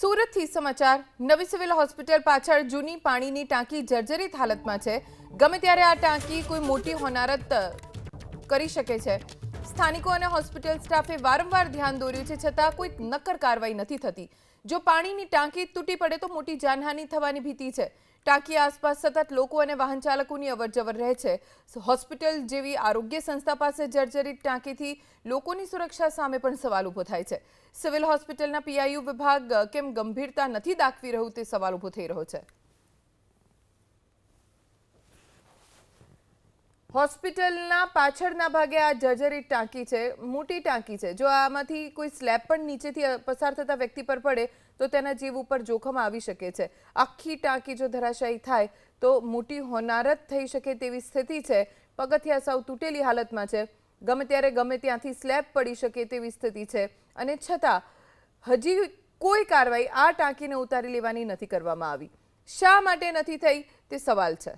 સુરતથી સમાચાર નવી સિવિલ હોસ્પિટલ પાછળ જૂની પાણીની ટાંકી જર્જરિત હાલતમાં છે। ગમે ત્યારે આ ટાંકી કોઈ મોટી હોનારત કરી શકે છે। સ્થાનિકો અને હોસ્પિટલ સ્ટાફે વારંવાર ધ્યાન દોર્યું છે, છતાં કોઈ નક્કર કાર્યવાહી નથી થતી। જો પાણીની ટાંકી તૂટી પડે તો મોટી જાનહાનિ થવાની ભીતિ છે। ટાંકી આસપાસ સતત લોકો અને વાહન ચાલકોની અવરજવર રહે છે। હોસ્પિટલ જેવી આરોગ્ય સંસ્થા પાસે જર્જરિત ટાંકીથી લોકોની સુરક્ષા સામે પણ સવાલ ઊભો થાય છે। સિવિલ હોસ્પિટલના પીઆઈયુ વિભાગ કેમ ગંભીરતા નથી દાખવી રહ્યું તે સવાલ ઊભો થઈ રહ્યો છે। હોસ્પિટલના પાછળના ભાગે આ જર્જરિત ટાંકી છે, મોટી ટાંકી છે। જો આમાંથી કોઈ સ્લેબ પણ નીચેથી પસાર થતા વ્યક્તિ પર પડે તો તેના જીવ ઉપર જોખમ આવી શકે છે। આખી ટાંકી જો ધરાશાયી થાય તો મોટી હોનારત થઈ શકે તેવી સ્થિતિ છે। પગથિયા સાવ તૂટેલી હાલતમાં છે। ગમે ત્યારે ગમે ત્યાંથી સ્લેબ પડી શકે તેવી સ્થિતિ છે, અને છતાં હજી કોઈ કાર્યવાહી આ ટાંકીને ઉતારી લેવાની નથી કરવામાં આવી। શા માટે નથી થઈ તે સવાલ છે।